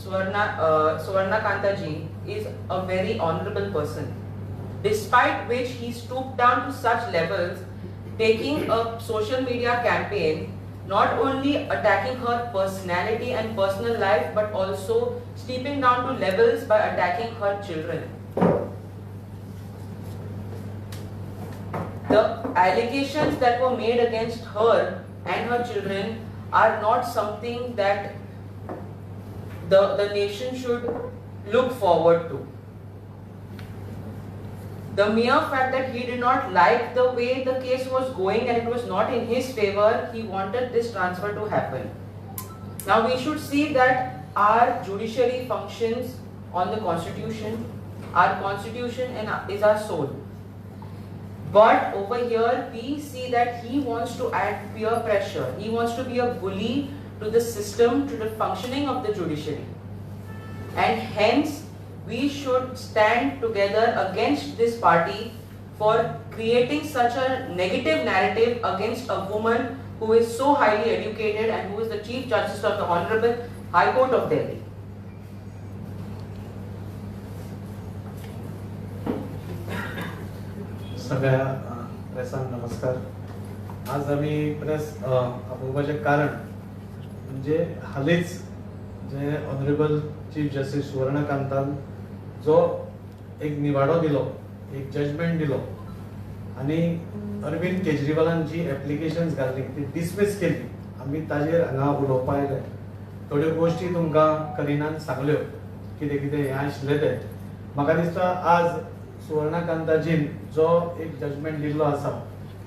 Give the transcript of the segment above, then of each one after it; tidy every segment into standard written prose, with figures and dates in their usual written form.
Swarna Kantaji is a very honorable person, despite which he stooped down to such levels, taking a social media campaign, not only attacking her personality and personal life, but also steeping down to levels by attacking her children. The allegations that were made against her and her children are not something that the nation should look forward to. The mere fact that he did not like the way the case was going and it was not in his favor, he wanted this transfer to happen. Now we should see that our judiciary functions on the constitution. Our constitution is our soul. But over here we see that he wants to add peer pressure. He wants to be a bully to the system, to the functioning of the judiciary. And hence we should stand together against this party for creating such a negative narrative against a woman who is so highly educated and who is the Chief Justice of the Honorable High Court of Delhi. सगळ्या प्रेसांक नमस्कार. आज आम्ही press आपोवपाचें कारण म्हणजे हालींच जे honourable chief justice सुवर्णकांतान जो एक निवाडो दिलो, एक जजमेंट दिलो आणि अरविंद केजरीवालान जी एप्लिकेशन्स घाल्ली ती डिसमिस केली. आमी ताजेर हांगा उलोवपा आयले. थोड्यो गोश्टी तुमकां करिनान सांगल्यो कितें कितें हें आशिल्लें तें. म्हाका दिसता आज सुवर्णकांताजीन जो एक जजमेंट दिल्लो आसा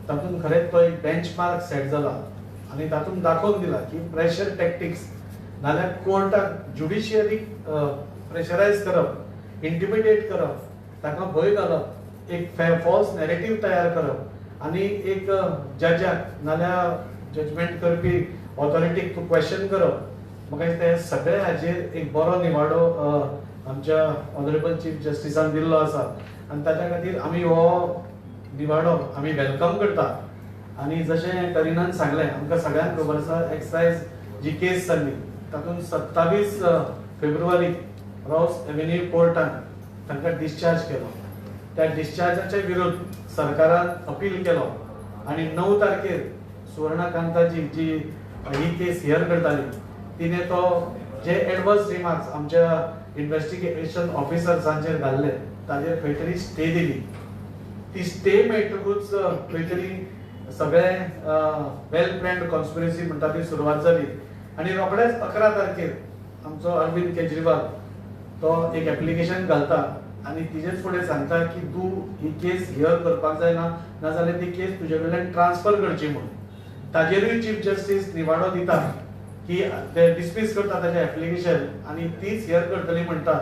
तातूंत खरेंच तो एक बेंचमार्क सेट जाला आनी तातूंत दाखोवन दिला की प्रेशर टॅक्टिक्स नाल्यार कोर्टाक ज्युडिशियरीक प्रेशरायज करप, इंटिमिडेट करप, ताका भंय घालप, एक फॉल्स नॅरेटिव्ह तयार करप आनी एक जजाक नाल्यार जजमेंट करपी ऑथॉरिटीक क्वेश्चन करप. म्हाका दिसता हे सगळे हाजेर एक बरो निवाडो आमच्या ऑनरेबल चीफ जस्टिसान दिल्लो आसा आनी ताच्या खातीर आमी हो निवाडो आमी वेलकम करता. आनी जशें करिनान सांगलें आमकां सगळ्यांक खबर आसा एक्सायज जी केस जाल्ली तातूंत 27 फेब्रुवारीक रॉस एव्हेन्यू कोर्टान तांकां डिस्चार्ज केलो. त्या डिस्चार्जाच्या विरुद्ध सरकारान अपील केलो आनी 9 तारखेर सुवर्णकांताजी जी ही केस हियर करताली तिने तो जे एडवर्स रिमार्क्स आमच्या इन्व्हेस्टिगेशन ऑफिसर्सांचेर घाल्ले ताजेर खंय तरी स्टे दिली. ती स्टे मेळटकूच खंय तरी सगळे वेल प्लॅन्ड कॉन्स्पिरसी म्हणटा ती सुरवात जाली आनी रोखडेच 11 तारखेर आमचो अरविंद केजरीवाल तो एक एप्लिकेशन घालता आनी तिजेच फुडें सांगता की तूं ही केस हियर करपाक जायना नाजाल्यार ती केस तुजे कडल्यान ट्रान्सफर करची म्हणून. ताजेरूय चीफ जस्टीस निवाडो दिता की ते डिसमिस करता ताजें एप्लिकेशन आनी तीच हियर करतली म्हणटा.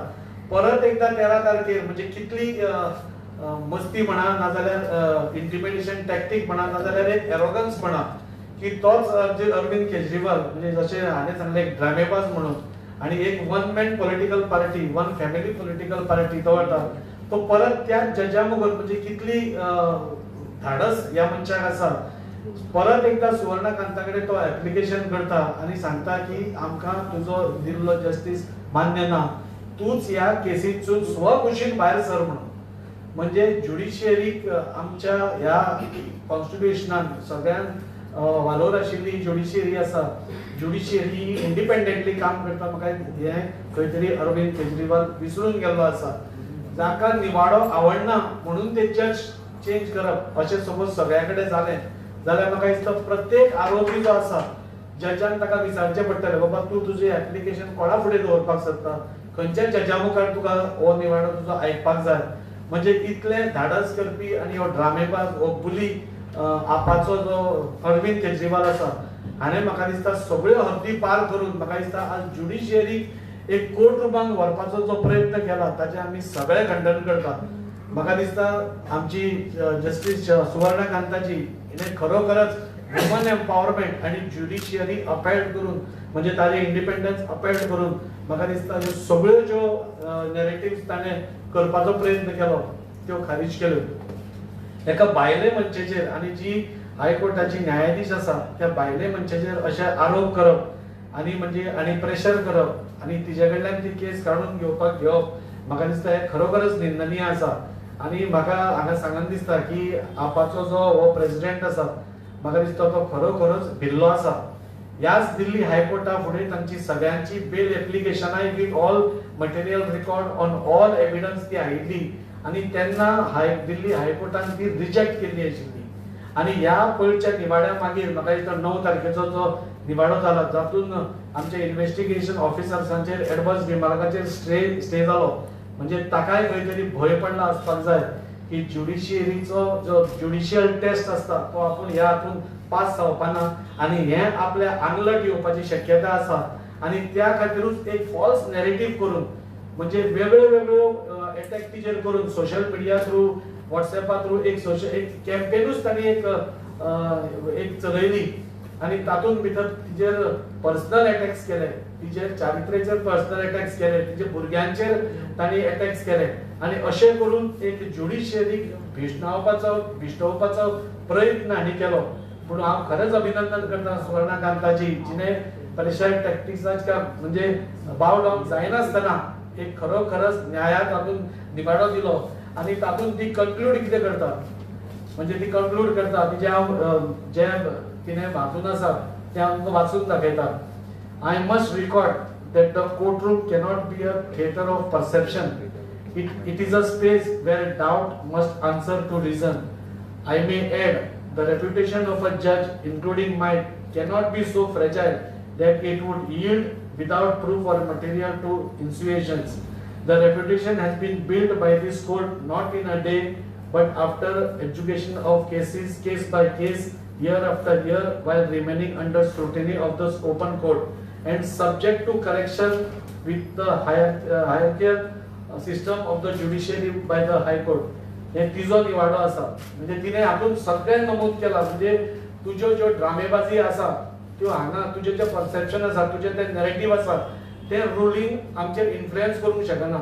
परत एकदा 13 तारखेर म्हणजे कितली मस्ती म्हणा नाजाल्यार इंटिमिडेशन टॅक्टीक म्हणा नाजाल्यार एक एरोगन्स म्हणा की तोच अरविंद केजरीवाल म्हणजे जशें हांवें सांगलें एक ड्रामेबाज म्हणून आनी एक one man political party, one family political party तो वता तो परत त्या जजा मुगल म्हणजे कितली धाडस ह्या मनशाक आसा. परत एकदा सुवर्णकांता कडेन तो एप्लिकेशन करता आनी सांगता की आमकां तुजो दिल्लो जस्टीस मान्य ना, तूच ह्या केसींतसून स्वखुशीन भायर सर म्हणून. म्हणजे ज्युडिशियरीक आमच्या ह्या कॉन्स्टिट्युशनान सगळ्यांत वालोर आशिल्ली ज्युडिशियरी आसा. ज्युडिशियरी इंडिपेंडंटली काम करता. म्हाका हें खंय तरी अरविंद केजरीवाल विसरून गेल्लो आसा. जाका निवाडो आवडना म्हणून ते जज चेंज करप अशें सपोज सगळ्या कडेन जालें जाल्यार म्हाका दिसता प्रत्येक आरोपी जो आसा जजान ताका विचारचें पडटलें बाबा तूं तुजें एप्लिकेशन कोणा फुडें दवरपाक सोदता, खंयच्या जजा मुखार तुका हो निवाडो तुजो आयकपाक जाय. म्हणजे इतले धाडस करपी आनी हो ड्रामेबाज हो बुली आपाचो जो अरविंद केजरीवाल आसा हाणें म्हाका दिसता सगळ्यो हद्दी पार करून म्हाका दिसता आज ज्युडिशियरीक एक कोर्ट रुमांत व्हरपाचो जो प्रयत्न केला ताचें आमी सगळे खंडन करता. म्हाका दिसता आमची जस्टीस सुवर्णकांताजी हिणें खरोखरच वुमन एम्पावरमेंट आनी ज्युडिशियरी अपॅल्ड करून म्हणजे ताजें इंडिपेंडन्स अपॅल्ड करून म्हाका दिसता ह्यो सगळ्यो ज्यो नॅरेटिव्स ताणें करपाचो प्रयत्न केलो त्यो खारीज केल्यो. एका भायले मनशेचेर आनी जी हायकोर्टाची न्यायाधीश आसा त्या भायले मनशेचेर अशे आरोप करप आणि म्हणजे आणि प्रेशर करप आणि तिचे कडल्यान ती केस काढून घेवप म्हाका दिसता हे खरोखरच निंदनीय आसा. आणि म्हाका हांगा सांगन दिसता की आपाचो जो हो प्रेसिडेंट आसा म्हाका दिसता तो खरोखरच भिल्लो आसा. ह्याच दिल्ली हायकोर्टा फुडें तांची सगळ्यांची बेल एप्लिकेशनाय with all material record on all evidence ती हाडिल्ली आणि तेन्ना दिल्ली हायकोर्टान ती रिजेक्ट केल्ली आशिल्ली. आणि ह्या पयरच्या निवाड्या मागीर म्हाका दिसता 9 तारखेचो जो निवाडो जाला तातूंत आमच्या इन्व्हेस्टिगेशन ऑफिसर्सांचेर एडवर्स रिमार्काचेर स्टे जालो. म्हणजे ताकाय खंय तरी भंय पडला आसपाक जाय की ज्युडिशियरीचो जो ज्युडिशियल टेस्ट आसता तो आपूण ह्या हातून पास जावपाना आणि हे आपल्या आंगलट येवपाची शक्यता आसा. आणि त्या खातीरूच एक फॉल्स नॅरेटिव्ह करून म्हणजे वेगळ्यो अटॅक तिचेर करून सोशल मिडिया थ्रू व्हॉट्सएपा थ्रू एक कॅम्पेनूच तांणी एक चलयली आणि तातूंत भितर तिचेर पर्सनल अटॅक्स केले, तिचेर चारित्रेचेर पर्सनल अटॅक्स केले, तिचे भुरग्यांचेर तांणी अटॅक्स केले आणि अशें करून एक ज्युडिशियरीक भिश्टावपाचो प्रयत्न हांणी केलो. पूण हांव खरेंच अभिनंदन करता सुवर्णकांताची जिणे प्रेशर टॅक्टिक्साच्या म्हणजे बाव डावन जायनासतना एक खरोखरच न्यायात तातूंत निवाडो दिलो आणि तातूंत ती कन्क्लूड कितें करता म्हणजे ती कन्क्लूड करता तिचे हांव जे तिने हातून आसा ते आमकां वाचून दाखयता. I must record that the courtroom cannot be a theater of perception. It is a space where doubt must answer to reason. I may add, the reputation of a judge, including mine, cannot be so fragile that it would yield without proof or material to insinuations. The reputation has been built by this court not in a day, but after education of cases, case by case, year after year, while remaining under scrutiny of the open court and subject to correction with the hierarchical system of the judiciary by the high court. हे तिजो निवाडो आसा. म्हणजे तिने हातून सगळें नमूद केला. म्हणजे तुज्यो ज्यो ड्रामेबाजी आसा त्यो हांगा तुजें जें परसेप्शन आसा तुजें तें नॅरेटिव्ह आसा तें रुलींग आमचेर इन्फ्लुएन्स करूंक शकना.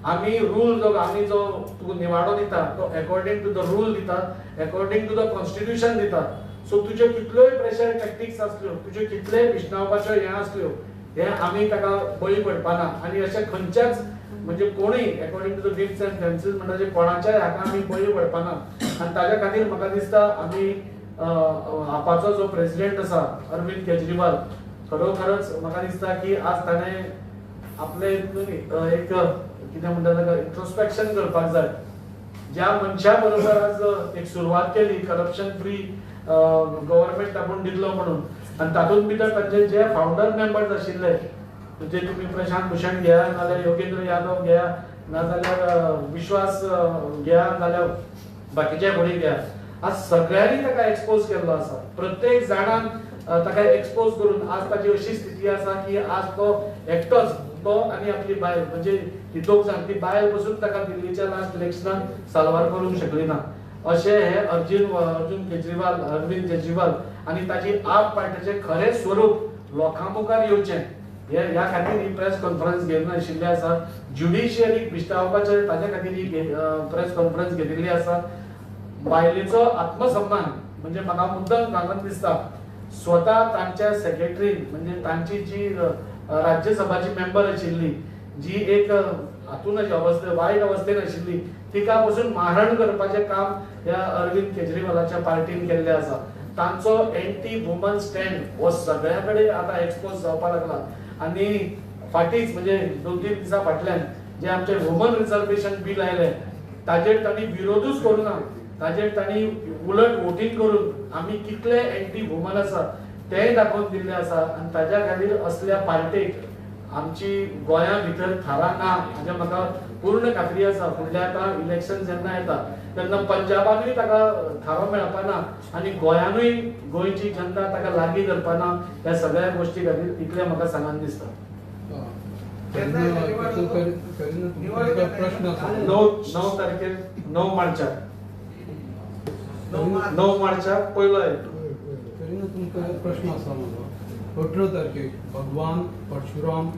आमी आमी जो तुका निवाडो दिता तो अकॉर्डिंग टू द रूल दिता, अकॉर्डिंग टू द कॉन्स्टिट्यूशन दिता. सो तुजे कितल्योय प्रेशर टॅक्टिक्स आसल्यो, तुजे कितलेय भिश्नावपाच्यो हे आसल्यो, हे आमी ताका बळी पडपाना. आणि अशें खंयच्याच म्हणजे कोणूय according to the dips and fancies म्हणजे कोणाच्याय हाका आमी बळी पडपाना. आनी ताज्या खातीर म्हाका दिसता आमी आपाचो जो प्रेसिडेंट आसा अरविंद केजरीवाल खरोखरच म्हाका दिसता की आज ताणें आपले एक कितें म्हणटा ताका इंट्रोस्पेक्शन करपाक जाय. ज्या मनशा बरोबर आज एक सुरवात केली करप्शन फ्री गव्हर्नमेंट आपूण दिल्लो म्हणून आणि तातूंत भितर तांचे जे फाउंडर मेंबर्स आशिल्ले म्हणजे तुम्ही प्रशांत भूषण घ्या नाल्यार योगेंद्र यादव घ्या नाजाल्यार विश्वास घ्या नाल्यार बाकीचे कोणी घ्या, आज सगळ्यांनी ताका एक्सपोज केल्लो आसा. प्रत्येक जाणान ताका एक्सपोज करून आज ताची अशी स्थिती आसा की आज तो एकटोच तो आणि आपली बायल म्हणजे ती दोग जाण ती बायल बसून ताका दिल्लीच्या लास्ट इलेक्शनान साल्वार करूंक शकली ना. अशें हे अरविंद केजरीवाल आणि ताची आप पार्टीचे खरे स्वरूप लोकां मुखार येवचें ह्या खातीर ही प्रेस कॉन्फरन्स घेवन आशिल्ली आसा. ज्युडिशियरीक भिश्टावपाचें ताच्या खातीर ही प्रेस कॉन्फरन्स घेतिल्ली आसा. बायलेचो आत्मसन्मान म्हणजे म्हाका मुद्दम सांगन दिसता स्वता तांच्या सेक्रेटरीन म्हणजे तांची जी राज्यसभाची मेंबर आशिल्ली जी एक हातून वायट अवस्थेन आशिल्ली तिका पासून मारण करपाचें काम ह्या अरविंद केजरीवालाच्या पार्टीन केल्लें आसा. तांचो एंटी वुमन स्टँड हो सगळ्या कडेन आतां एक्सपोज जावपाक लागला. आनी फाटींच म्हणजे 2-3 दिसां फाटल्यान जे आमचे वुमन रिजर्वेशन बील आयलें ताजेर तांणी विरोधूच करूना, ताजेर तांणी उलट वोटींग करून आमी कितले एंटी वुमन आसा तेंय दाखोवन दिल्लें आसा. आनी ताज्या खातीर असल्या पार्टेक आमची गोंया भितर थारा ना हाजे म्हाका पूर्ण खात्री आसा. फुडल्या आतां इलेक्शन जेन्ना येता तेन्ना पंजाबानूय ताका थारो मेळपाना आनी गोंयानूय गोंयची जनता ताका लागीं धरपाना. ह्या सगळ्या गोश्टी खातीर इतलें म्हाका सांगन दिसता. 9 तारखेर 9 मार्चाक पयलो तुमकां प्रश्न आसा म्हजो. 18 तारखेक भगवान परशुराम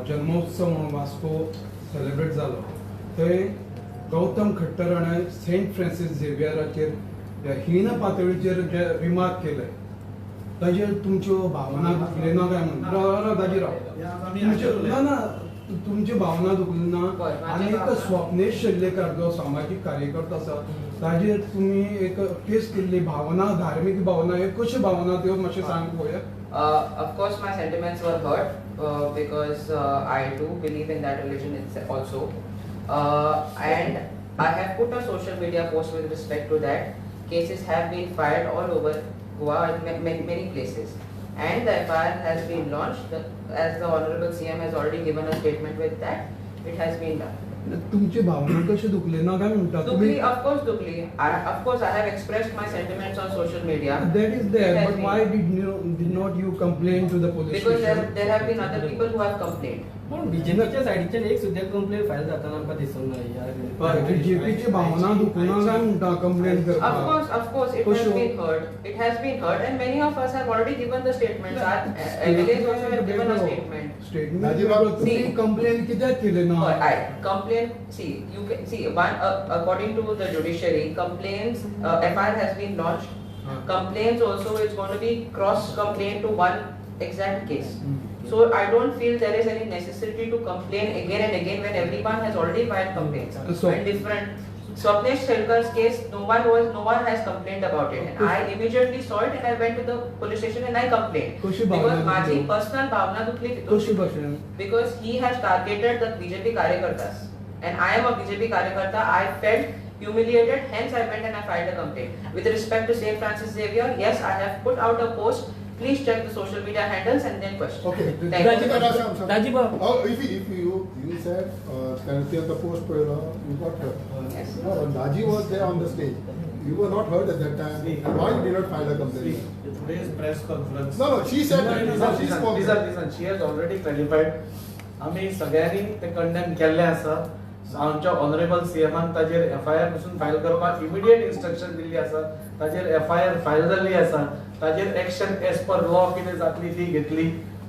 जन्मोत्सव म्हणून वास्को सेलिब्रेट जालो. थंय गौतम खट्टर हाणें सेंट फ्रांसीस झेवियराचेर हीन पातळीचेर जे रिमार्क केले ताजेर तुमच्यो भावना दुखले ना काय म्हणून दाजीराव तुमचे ना तुमची भावना दुखली ना आणि एक स्वप्नेश शेल्लेकर जो सामाजिक कार्यकर्ता आसा ताजेर तुम्ही एक केस केल्ली भावना धार्मीक भावना हे कशी भावना त्यो मातशें सांग पळोवया. Of course, my sentiments were hurt because I too believe in that religion itself also, and I have put a social media post with respect to that. Cases have been filed all over Goa in many places, and the FIR has been launched. As the Honorable CM has already given a statement with that, it has been done. तुमची भावना कशी दुखली ना काय म्हणता Dukli, of course, Dukli. Of course, I have expressed my sentiments on social media. That is there, It has but been- why did not you complain to the police Because station? there have been other people who have complained. पण बीजेपीच्या साईडच्यान एक सुद्धा complaint file जाताना आमकां दिसूंक ना ह्या बीजेपीची भावना दुखना काय म्हणता complaint Of course, it has Kosho. been heard. It has been heard, and many of us have already given the statements. Our MLAs also have given a statement. Statement तुम्ही See. Complaint कित्याक केली ना I complain. See, you can see one according to the judiciary, complaints. FIR has been launched. Complaints also is going to be cross complaint to one exact case. So I don't feel there is any necessity to complain again and again when everyone has already filed complaints. So- And different. Swapnesh Shelkar's case, no one has complained about it. And I immediately saw it and I went to the police station and I complained. कशी Because भावना माझी दुखली? personal भावना दुखली कशी भाषण because he has targeted the BJP Karyakartas. And I am a BJP Karyakarta. I felt humiliated, hence I went and I filed a complaint. With respect to St. Francis Xavier, yes, I have put out a post. Please check the social media handles and then question. Okay. Thank you. Rajiba. Oh, if you said currently on the post, you got hurt. Yes. No, Naji was there on the stage. You were not hurt at that time. Why you did not file a complaint? Today's press conference. No, she said that. She spoke. Listen, she has already clarified. आम्ही सगळ्यांनी ते condemn केल्ले आसा. आमच्या honourable सीएमान ताजेर FIR पासून file करपाक immediate instruction Delhi आसा. ताजेर FIR फायल जाल्ली आसा. ताजेर एक्शन एज पर लॉ कितें जातली ती घेतली.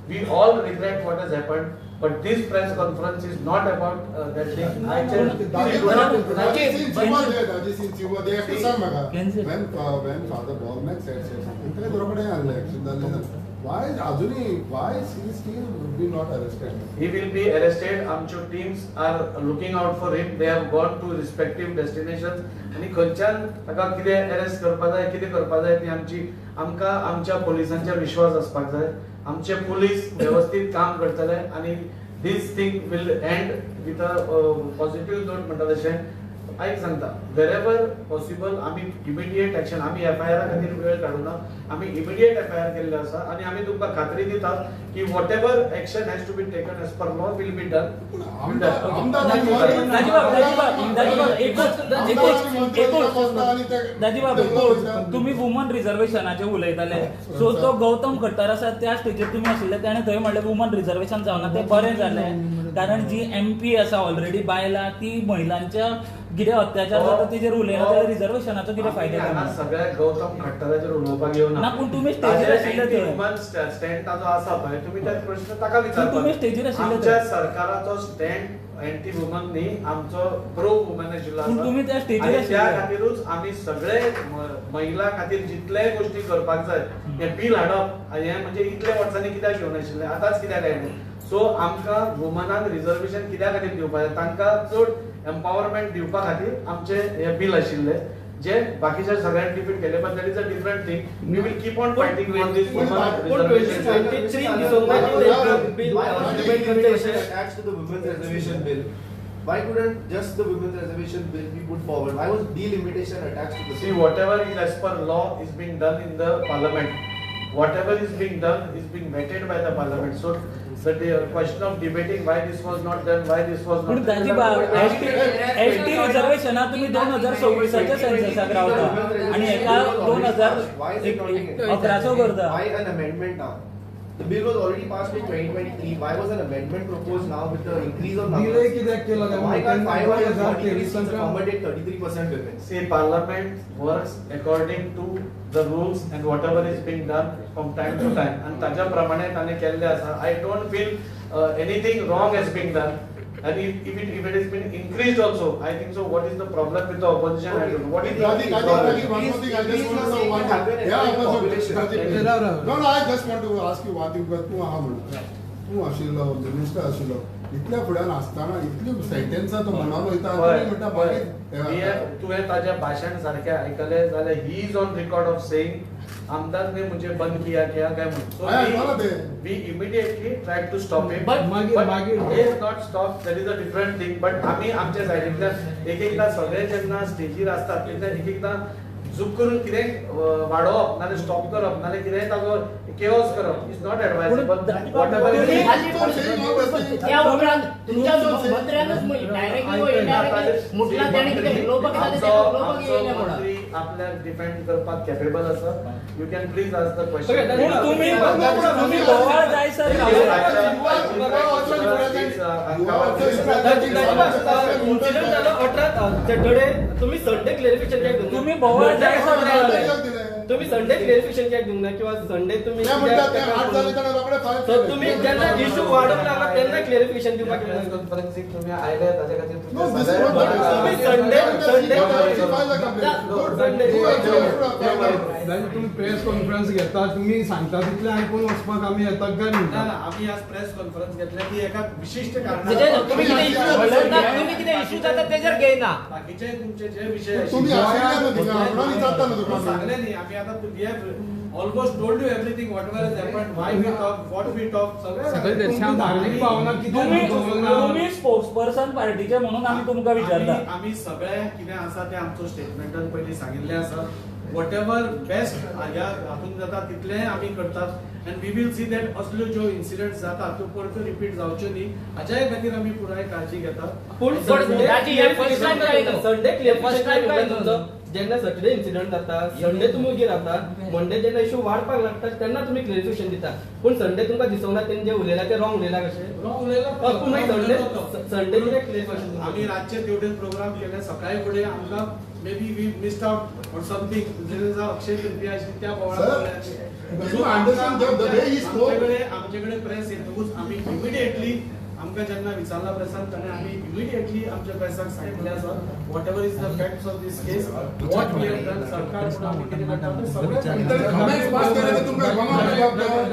We all regret what has happened, but this press conference is not about that thing. I Daji, since you were there, Daji, since you were there, सांग म्हाका. Cancel. When Father Borgnack said something, तेणे बरोबर आणलें action जाल्लें ना. Why अजूनही why he still be not arrested? He will be arrested. आमच्यो teams are looking out for him. They have gone to respective destinations. आणि खंयच्यान ताका कितें अरेस्ट करपा जाय कितें करपा जाय ती आमकां आमच्या पुलिसांचेर विश्वास आसपाक जाय. आमचे पुलीस व्यवस्थित काम करतले आणि this thing will end with a positive note म्हणटा तशें. ऐक सांगता wherever possible आम्ही immediate action आम्ही FIR खातीर वेळ काडूना आम्ही immediate FIR केल्ले आसा आणि आम्ही तुमकां खात्री दितात की whatever action has to be taken as per law will be done. तुम्ही वुमन रिझर्वेशनाचे उलयताले सो तो गौतम खट्टर आसा त्या स्टेजीर तुम्ही आशिल्ले त्याने थंय म्हणलें वुमन रिझर्वेशन जावना ते बरें जालें कारण जी MP आसा ऑलरेडी बायला ती महिलांच्या कितें अत्याचार जाता तेजेर उलयना जाल्यार रिझर्वेशनाचो कितें फायदो हांगा सगळ्या गौतम खट्टराचेर उलोवपाक येवना. ना, पूण तुमी स्टेजीर आशिल्ले थंय. वुमन स्टँड ताजो आसा पळय तुमी ते प्रश्न ताका विचारपाक. तुमी स्टेजीर आशिल्ले आमच्या थंय. सरकाराचो स्टँड एंटी वुमन न्ही आमचो प्रो वुमन आशिल्लो पूण आसा. तुमी त्या स्टेजीर आणि आशिल्ले. त्या खातीरूच आमी सगळे महिला खातीर जितले गोष्टी करपाक जाय हे बिल हाडप हे म्हणजे इतले वर्सांनी कित्याक घेवन आशिल्ले आतांच कित्याक आयले. सो आमकां वुमनाक रिझर्वेशन कित्या खातीर दिवपाक जाय तांकां चड एम्पावरमेंट दिवपा खातीर आमचे हे बिल आशिल्ले जे बाकीच्या सगळ्यांनी डिफीट केले but that is a different thing. We will keep on fighting with this woman reservation. 2023 December bill amendment consideration attached to the women's reservation bill. Why couldn't just the women's reservation bill be put forward? Why was delimitation attached to the See, whatever is as per law is being done in the parliament. Whatever is being done is being vetted by the parliament. So the question of debating why this was not done, why this was पूण not ताजी done. ST रिझर्वेशना तुम्ही 2026च्या सेन्ससाक रावता आणि एका 2011चो करता. Why an amendment now? The bill was already passed in 2023. Why was an amendment proposed now with the increase of Delay numbers? कित्याक केलो काय Why can't 2023 5 accommodate 33% women? See, parliament works according to the rules and whatever is being done from time to time. And ताज्या प्रमाणे ताणे केल्ले आसा. I don't feel anything wrong has been done. And if it has been increased also, I think so. What is the problem with the opposition? I don't know. What is the Rajiv, problem? one more thing, I just He's want not to know saying one it thing. happened in Yeah, every no, population. Rajiv, No, no, I just want to ask you one thing, but तू हा म्हणून तू आशिल्लो minister आशिल्लो इतल्या फुड्यान आसतना इतली सेंटेन्सां तो मनान वयता तुम्ही म्हणटा मागीर तुवें ताजें भाशण सारकें आयकलें जाल्यार he is on record of saying आमदार ने मुझे बंद किया क्या काय म्हणून we immediately tried to stop him But मागीर he has not stopped. That is a different thing. But आम्ही आमच्या सायडींतल्यान एकदा सगळे जेन्ना स्टेजीर असतात तेन्ना एकदा झूक करून कितें वाडोवप नाल्यार स्टॉप करप नाल्यार कितेंय ताजो केओस करप इज नॉट एडवायजेबल. वॉट एवर त्या उपरांत तुमच्या मंत्र्यानच डायरेक्टली इनडायरेक्टली मुटला त्याने कितें उलोवपाक जालें तें उलोवपाक येयना म्हणून मंत्री आपल्याक डिफेंड करपाक कॅपेबल आसा. You can please ask the question. तुम्ही भोवाळ जायसर इन्सिडेंट जालो 18 सॅटर्डे तुम्ही संडे क्लॅरिफिकेशन कित्याक दिवना तुम्ही भोवाळ जायसर तुम्ही संडे क्लॅरिफिकेशन कित्याक दिवना किंवा संडे तुम्ही सो तुम्ही जेन्ना इश्यू वाडूंक लागला तेन्ना क्लॅरिफिकेशन दिवपाक कॉन्फरन्सीक तुम्ही आयले ताचे खातीर No, this is तुमचे what तुम्ही संडे जाल्यार तुम्ही प्रेस कॉन्फरन्स घेता तुम्ही सांगता तितलें आयकून वचपाक आमी येतात काय म्हणटा. आम्ही आज प्रेस कॉन्फरन्स घेतल्या ती एका विशिष्ट तुम्ही कितें इश्यू म्हणटात तुम्ही कितें इश्यू जाता तेजेर घेयना. बाकीचे तुमचे जे विषय तुम्ही आशिल्ले न्हू थिंगा म्हणून विचारता न्हू तुका सांगले न्ही आम्ही आता we have almost told you everything whatever has happened why we talk what we talk सगळे सगळे त्याच्या धार्मिक भावना कितें तुम्ही स्पोक्स पर्सन पार्टीचे म्हणून आम्ही तुमकां विचारता. आम्ही सगळे कितें आसा ते आमचो स्टेटमेंटान पयलीं सांगिल्लें आसा. वॉट एव्हर बेस्ट ह्या हातून जाता तितलें आमी करतात and we will see that असल्यो ज्यो इन्सिडंट्स जाता त्यो परतो रिपीट जावच्यो न्ही हाच्याय खातीर आमी पुराय काळजी घेतात. पूण राजी, हे first time काय न्हू. संडे First time काय न्हू. तुमचो जेन्ना सॅटर्डे इन्सिडेंट जाता संडे तुमी वगीर रावता मंडे जेन्ना इश्यू वाडपाक लागता तेन्ना तुमी क्लॅरिफिकेशन दिता पूण संडे तुमकां दिसोना तेणी जे उलयला ते रॉंग उलयला कशें रॉंग उलयला पूण मागीर संडे कितें क्लॅरिफिकेशन आम्ही रातचे तेवढे प्रोग्राम केले सकाळी फुडें आमकां maybe we missed out or something Akshaya Tritiya आशिल्ली त्या you understand the way he spoke? आमच्याकडे प्रेस येतकूच आम्ही इमिडिएटली आमकां जेन्ना विचारला प्रेसाक तेन्ना आमी इमिडिएटली आमच्या प्रेसाक सांगिल्लें आसा whatever is the facts of this case what we have done सरकार म्हणून आमी कितें करता तें सगळें comments pass केले तर तुमकां गमा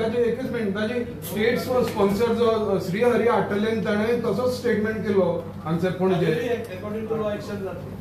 ताजे एकच मिनिट ताजे स्टेट्स स्पॉन्सर जो श्री हरी आटलेन ताणें तसोच स्टेटमेंट केलो आमचे पणजे अकॉर्डिंग टू लॉ एक्शन जातली.